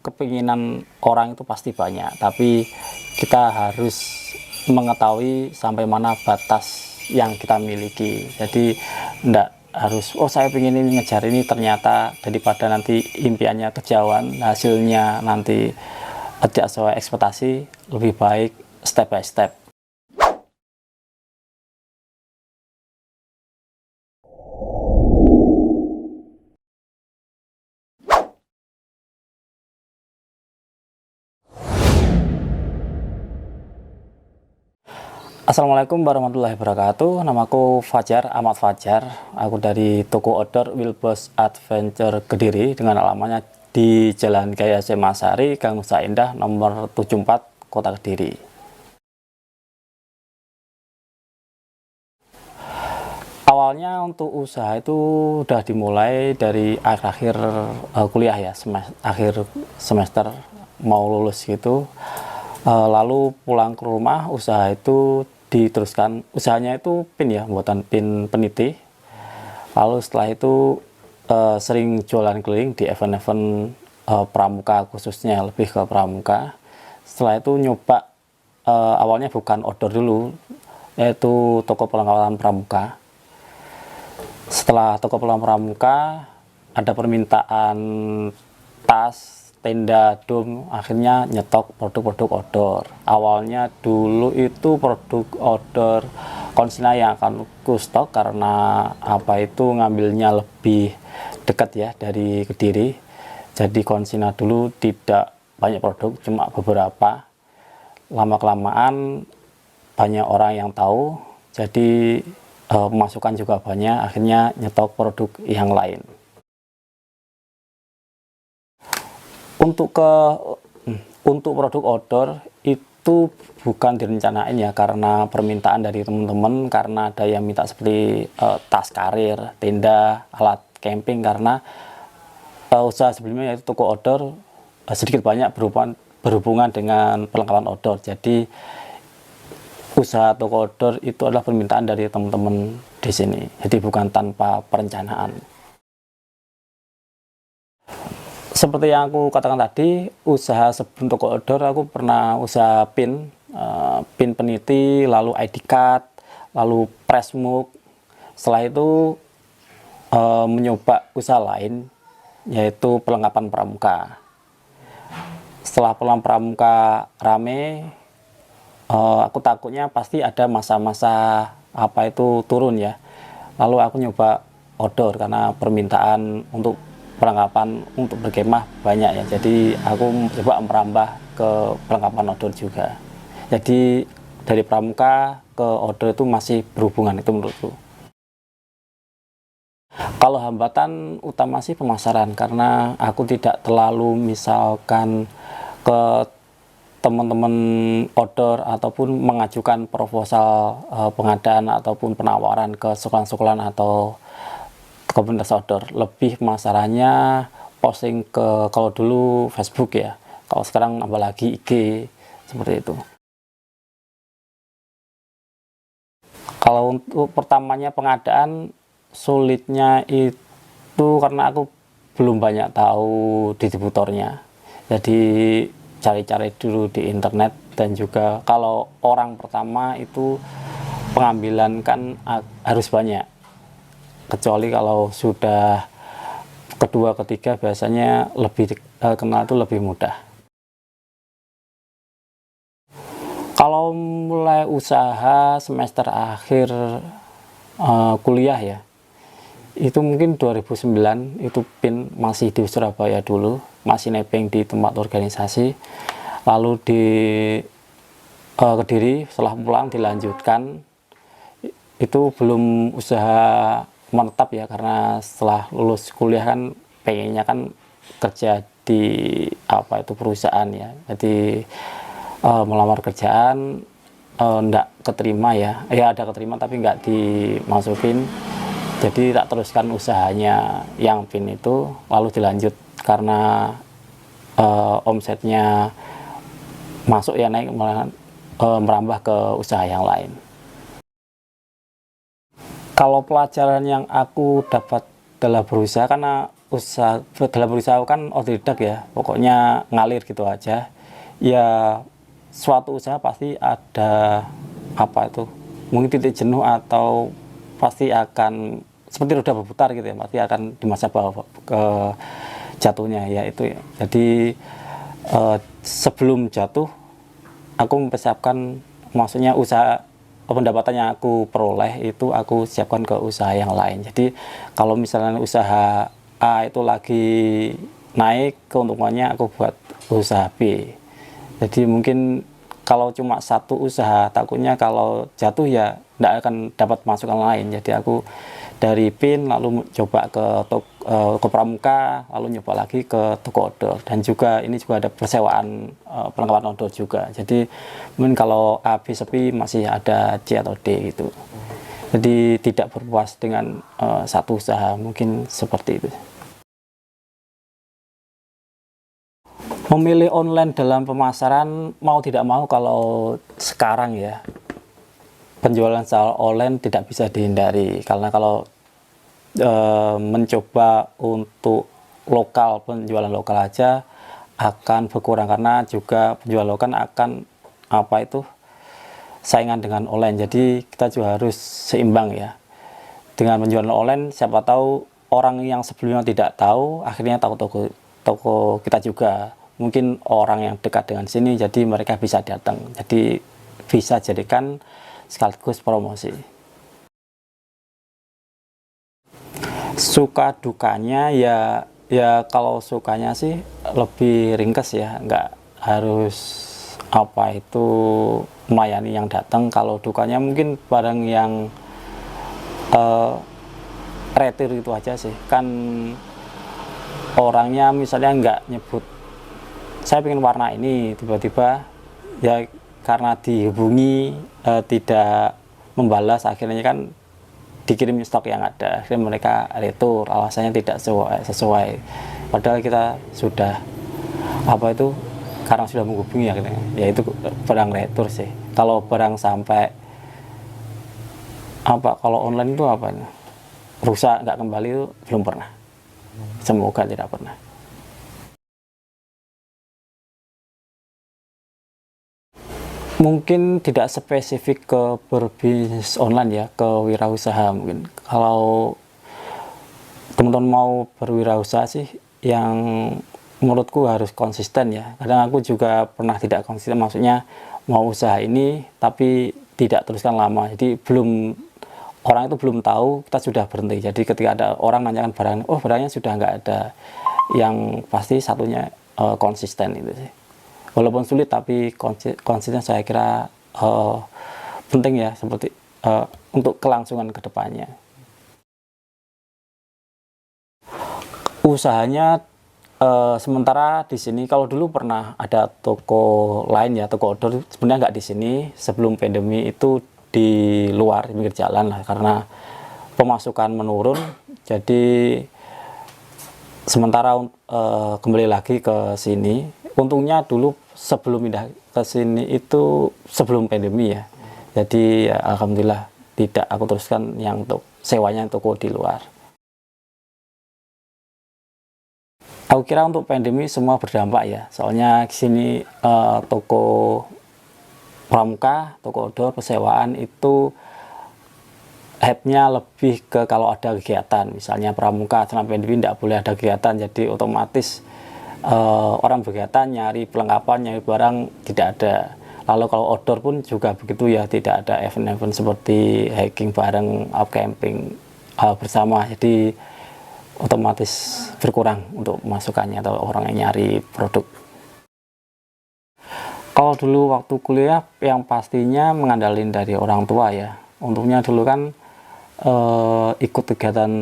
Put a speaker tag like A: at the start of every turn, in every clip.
A: Kepinginan orang itu pasti banyak, tapi kita harus mengetahui sampai mana batas yang kita miliki. Jadi enggak harus, oh saya ingin ini ngejar ini, ternyata daripada nanti impiannya kejauhan, hasilnya nanti tidak sesuai ekspektasi, lebih baik step by step. Assalamualaikum warahmatullahi wabarakatuh. Namaku Fajar, Ahmad Fajar. Aku dari toko outdoor Wilbos Adventure Kediri dengan alamatnya di Jalan Gaya Semasari, Gang Nusa Indah, nomor 74, Kota Kediri. Awalnya untuk usaha itu udah dimulai dari akhir kuliah ya, akhir semester mau lulus gitu. Lalu pulang ke rumah, usaha itu diteruskan. Usahanya itu pin ya, buatan pin peniti. Lalu setelah itu sering jualan keliling di event-event pramuka, khususnya lebih ke pramuka. Setelah itu nyoba, awalnya bukan outdoor dulu, yaitu toko perlengkapan pramuka. Setelah toko perlengkapan pramuka ada permintaan tas, tenda, dom, akhirnya nyetok produk-produk outdoor. Awalnya dulu itu produk outdoor konsina yang akan ku stok karena ngambilnya lebih dekat ya dari Kediri. Jadi konsina dulu tidak banyak produk, cuma beberapa. Lama-kelamaan banyak orang yang tahu, jadi pemasukan juga banyak, akhirnya nyetok produk yang lain. Untuk produk outdoor itu bukan direncanain ya, karena permintaan dari teman-teman, karena ada yang minta seperti tas karir, tenda, alat camping, karena usaha sebelumnya yaitu toko outdoor sedikit banyak berhubungan dengan perlengkapan outdoor. Jadi usaha toko outdoor itu adalah permintaan dari teman-teman di sini, jadi bukan tanpa perencanaan. Seperti yang aku katakan tadi, usaha sebelum toko outdoor aku pernah usaha pin, pin peniti, lalu ID card, lalu press mug. Setelah itu mencoba usaha lain, yaitu perlengkapan pramuka. Setelah perlengkapan pramuka rame, aku takutnya pasti ada masa-masa turun ya. Lalu aku nyoba outdoor karena permintaan untuk perlengkapan untuk berkemah banyak ya, jadi aku coba merambah ke perlengkapan outdoor juga. Jadi dari pramuka ke outdoor itu masih berhubungan, itu menurutku. Kalau hambatan utama sih pemasaran, karena aku tidak terlalu misalkan ke teman-teman outdoor ataupun mengajukan proposal pengadaan ataupun penawaran ke sekolah-sekolah atau komunitas outdoor. Lebih masalahnya posting ke, kalau dulu Facebook ya, kalau sekarang apalagi IG, seperti itu. Kalau untuk pertamanya pengadaan, sulitnya itu karena aku belum banyak tahu distributornya, jadi cari-cari dulu di internet. Dan juga kalau orang pertama itu pengambilan kan harus banyak, kecuali kalau sudah kedua ketiga biasanya lebih kenal, itu lebih mudah. Kalau mulai usaha semester akhir kuliah ya, itu mungkin 2009, itu pin masih di Surabaya dulu, masih nebeng di tempat organisasi. Lalu di Kediri setelah pulang dilanjutkan, itu belum usaha menetap ya, karena setelah lulus kuliah kan pengennya kan kerja di perusahaan ya. Jadi melamar kerjaan enggak keterima ya, ada keterima tapi enggak dimasukin. Jadi tak teruskan usahanya yang pin itu, lalu dilanjut karena omsetnya masuk ya, naik, merambah ke usaha yang lain. Kalau pelajaran yang aku dapat dalam berusaha, karena dalam berusaha kan otodidak ya, pokoknya ngalir gitu aja ya. Suatu usaha pasti ada apa itu, mungkin titik jenuh atau pasti akan seperti roda berputar gitu ya, pasti akan di masa bawah ke jatuhnya ya itu ya. Jadi sebelum jatuh aku mempersiapkan, maksudnya usaha pendapatan yang aku peroleh itu aku siapkan ke usaha yang lain. Jadi kalau misalnya usaha A itu lagi naik keuntungannya, aku buat usaha B. Jadi mungkin kalau cuma satu usaha, takutnya kalau jatuh ya tidak akan dapat masukan lain. Jadi aku dari PIN lalu coba ke pramuka, lalu nyoba lagi ke toko odol, dan juga ini juga ada persewaan perlengkapan odol juga. Jadi mungkin kalau A, B sepi masih ada C atau D gitu. Jadi tidak berpuas dengan satu usaha, mungkin seperti itu. Memilih online dalam pemasaran mau tidak mau, kalau sekarang ya penjualan secara online tidak bisa dihindari, karena kalau mencoba untuk lokal, penjualan lokal aja akan berkurang, karena juga penjualan lokal akan apa itu saingan dengan online. Jadi kita juga harus seimbang ya dengan penjualan online. Siapa tahu orang yang sebelumnya tidak tahu akhirnya tahu toko kita juga, mungkin orang yang dekat dengan sini, jadi mereka bisa datang, jadi bisa jadikan sekaligus promosi. Suka dukanya ya kalau sukanya sih lebih ringkes ya, nggak harus apa itu melayani yang datang. Kalau dukanya mungkin barang yang retir itu aja sih, kan orangnya misalnya nggak nyebut saya pengen warna ini, tiba-tiba ya karena dihubungi tidak membalas, akhirnya kan dikirim stok yang ada, akhirnya mereka retur, alasannya tidak sesuai, padahal kita sudah apa itu karena sudah menghubungi ya itu barang retur sih. Kalau barang sampai apa, kalau online itu apa, rusak nggak kembali itu belum pernah, semoga tidak pernah. Mungkin tidak spesifik ke berbisnis online ya, ke wirausaha. Mungkin kalau teman-teman mau berwirausaha sih, yang menurutku harus konsisten ya. Kadang aku juga pernah tidak konsisten, maksudnya mau usaha ini tapi tidak teruskan lama, jadi orang itu belum tahu kita sudah berhenti. Jadi ketika ada orang nanyakan barang, oh barangnya sudah nggak ada, yang pasti satunya konsisten itu sih. Walaupun sulit tapi konsisten saya kira penting ya, seperti untuk kelangsungan kedepannya. Usahanya sementara di sini, kalau dulu pernah ada toko lain ya, toko odol, sebenarnya nggak di sini. Sebelum pandemi itu di luar, di pinggir jalan lah, karena pemasukan menurun. Jadi sementara kembali lagi ke sini. Untungnya dulu sebelum pindah ke sini itu sebelum pandemi ya, jadi ya, alhamdulillah tidak aku teruskan yang untuk sewanya toko di luar. Aku kira untuk pandemi semua berdampak ya, soalnya di sini toko pramuka, toko odol, persewaan itu hype-nya lebih ke kalau ada kegiatan, misalnya pramuka selama pandemi tidak boleh ada kegiatan, jadi otomatis orang berkegiatan nyari perlengkapan, nyari barang tidak ada. Lalu kalau outdoor pun juga begitu ya, tidak ada event-event seperti hiking bareng, up camping bersama, jadi otomatis berkurang untuk masukannya atau orang yang nyari produk. Kalau dulu waktu kuliah yang pastinya mengandalkan dari orang tua ya. Untungnya dulu kan ikut kegiatan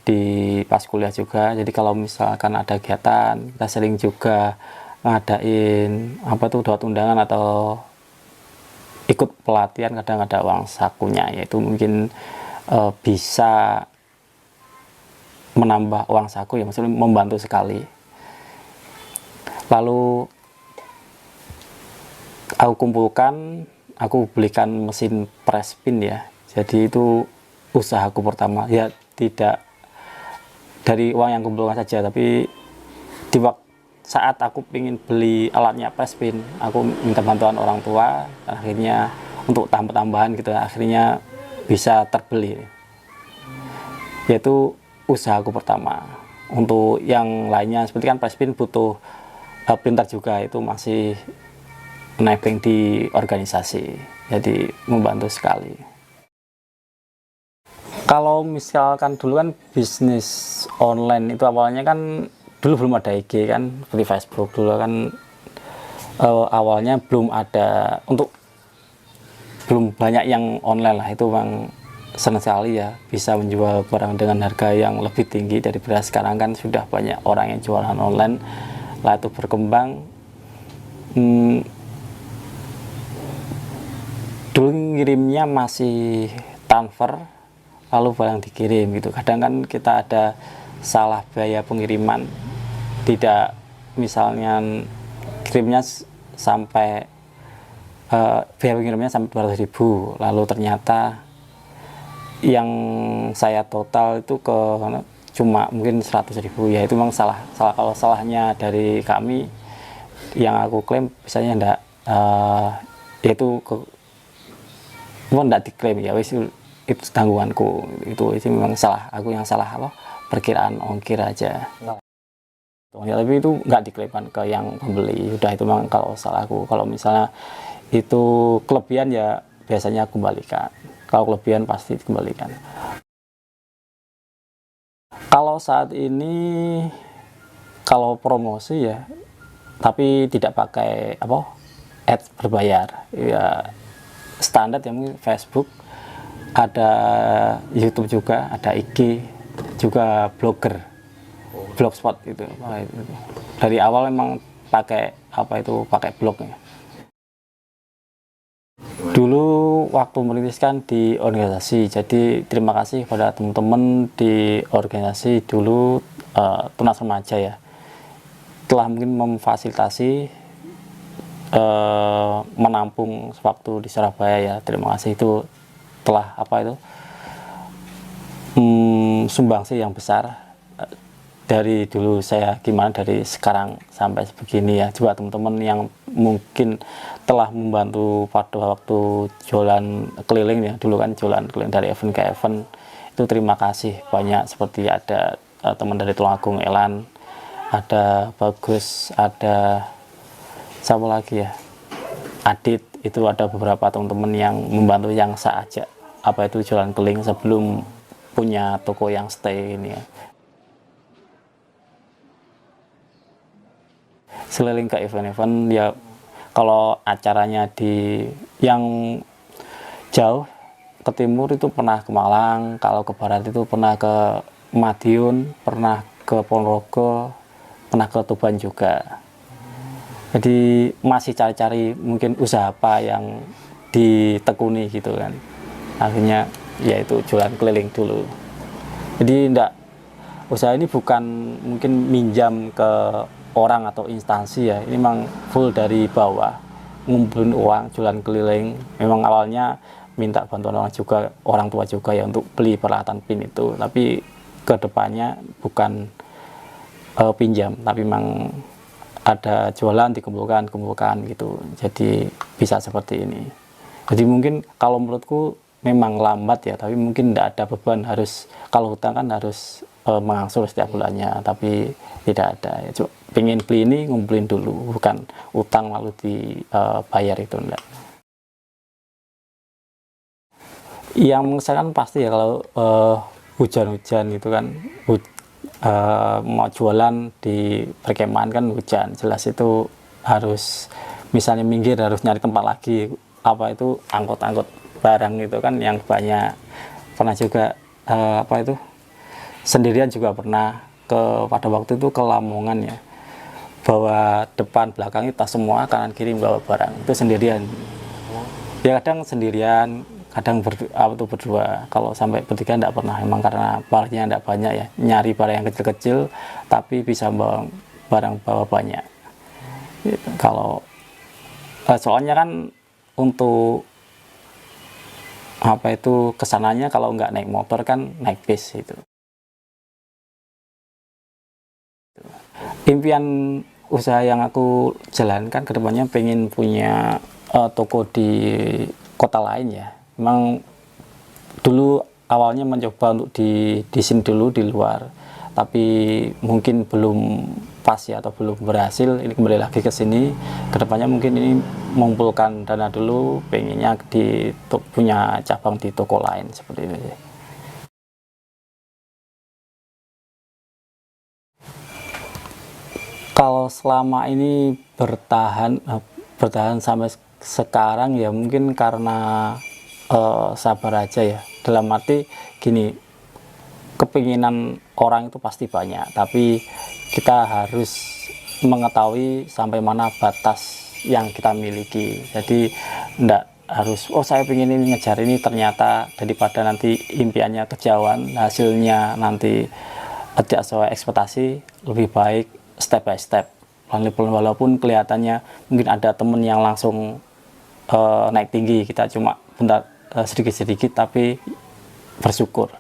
A: di pas kuliah juga, jadi kalau misalkan ada kegiatan kita sering juga ngadain apa tuh, dapat undangan atau ikut pelatihan, kadang ada uang sakunya, yaitu mungkin bisa menambah uang saku ya, maksudnya membantu sekali. Lalu aku kumpulkan, aku belikan mesin press pin ya, jadi itu usahaku pertama ya, tidak dari uang yang kumpulkan saja, tapi di waktu saat aku ingin beli alatnya Presspin, aku minta bantuan orang tua, akhirnya untuk tambahan gitu, akhirnya bisa terbeli. Yaitu usahaku pertama. Untuk yang lainnya seperti kan Presspin butuh printer juga, itu masih nebeng di organisasi, jadi membantu sekali. Kalau misalkan dulu kan bisnis online itu awalnya kan dulu belum ada IG kan, seperti Facebook dulu kan awalnya belum ada, belum banyak yang online lah, itu bang senang sekali ya bisa menjual barang dengan harga yang lebih tinggi dari beras. Sekarang kan sudah banyak orang yang jualan online lah, itu berkembang. Dulu ngirimnya masih transfer lalu barang dikirim gitu. Kadang kan kita ada salah biaya pengiriman, tidak, misalnya kirimnya sampai biaya pengirimnya sampai 200.000, lalu ternyata yang saya total itu cuma mungkin 100.000, ya itu memang salah. Kalau salahnya dari kami, yang aku klaim misalnya enggak, yaitu enggak diklaim ya wis, itu tanggunganku, itu memang salah, aku yang salah loh, perkiraan ongkir aja ya, tapi itu nggak diklaimkan ke yang pembeli, udah itu memang kalau salah aku. Kalau misalnya itu kelebihan ya biasanya aku kembalikan, kalau kelebihan pasti dikembalikan. Kalau saat ini kalau promosi ya, tapi tidak pakai ads berbayar ya, standar ya, mungkin Facebook, ada YouTube juga, ada IG juga, blogspot itu. Dari awal memang pakai pakai blognya. Dulu waktu merintiskan di organisasi, jadi terima kasih pada teman-teman di organisasi dulu, Tunas Remaja ya, telah mungkin memfasilitasi menampung waktu di Surabaya ya. Terima kasih, itu telah sumbangsi yang besar dari dulu saya, gimana dari sekarang sampai begini ya. Juga teman-teman yang mungkin telah membantu pada waktu jualan keliling ya, dulu kan jualan keliling dari event ke event, itu terima kasih banyak. Seperti ada teman dari Tulungagung, Elan, ada Bagus, ada siapa lagi ya, Adit, itu ada beberapa teman-teman yang membantu, yang saya ajak itu jualan keliling sebelum punya toko yang stay ini ya. Seliling ke event-event ya, kalau acaranya di yang jauh ke timur itu pernah ke Malang, kalau ke barat itu pernah ke Madiun, pernah ke Ponorogo, pernah ke Tuban juga. Jadi masih cari-cari mungkin usaha apa yang ditekuni gitu kan, akhirnya yaitu jualan keliling dulu. Jadi usaha ini bukan mungkin minjam ke orang atau instansi ya, ini memang full dari bawah, ngumpulin uang, jualan keliling. Memang awalnya minta bantuan orang tua juga ya untuk beli peralatan PIN itu, tapi kedepannya bukan pinjam, tapi memang ada jualan dikumpulkan gitu, jadi bisa seperti ini. Jadi mungkin kalau menurutku memang lambat ya, tapi mungkin tidak ada beban harus, kalau hutang kan harus mengangsur setiap bulannya, tapi tidak ada ya. Cuma pengen beli ini ngumpulin dulu, bukan utang lalu dibayar, itu enggak. Yang mengesankan pasti ya kalau hujan-hujan gitu kan, mau jualan di perkemahan kan hujan, jelas itu harus misalnya minggir, harus nyari tempat lagi, itu angkut-angkut barang itu kan yang banyak. Pernah juga sendirian juga pernah, pada waktu itu ke Lamongan ya, bawa depan belakang tas semua, kanan kiri bawa barang itu sendirian ya. Kadang sendirian, kadang berdua. Kalau sampai bertiga enggak pernah, memang karena barangnya enggak banyak ya, nyari barang yang kecil-kecil tapi bisa bawa banyak gitu. Kalau soalnya kan untuk kesananya kalau nggak naik motor kan naik bis itu. Impian usaha yang aku jalankan ke depannya pengen punya toko di kota lain ya. Memang dulu awalnya mencoba untuk di sini dulu di luar, tapi mungkin belum pas ya atau belum berhasil. Ini kembali lagi ke sini. Kedepannya mungkin ini mengumpulkan dana dulu, pengennya punya cabang di toko lain seperti itu sih. Kalau selama ini bertahan sampai sekarang ya mungkin karena sabar aja ya. Dalam arti gini, kepinginan orang itu pasti banyak, tapi kita harus mengetahui sampai mana batas yang kita miliki. Jadi enggak harus, oh saya pengen ini ngejar ini, ternyata daripada nanti impiannya kejauhan, hasilnya nanti tidak sesuai ekspektasi, lebih baik step by step, walaupun kelihatannya mungkin ada temen yang langsung naik tinggi, kita cuma bentar sedikit-sedikit, tapi bersyukur.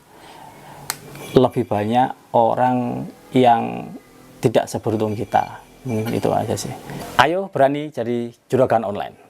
A: Lebih banyak orang yang tidak seberuntung kita. Itu aja sih. Ayo berani jadi juragan online.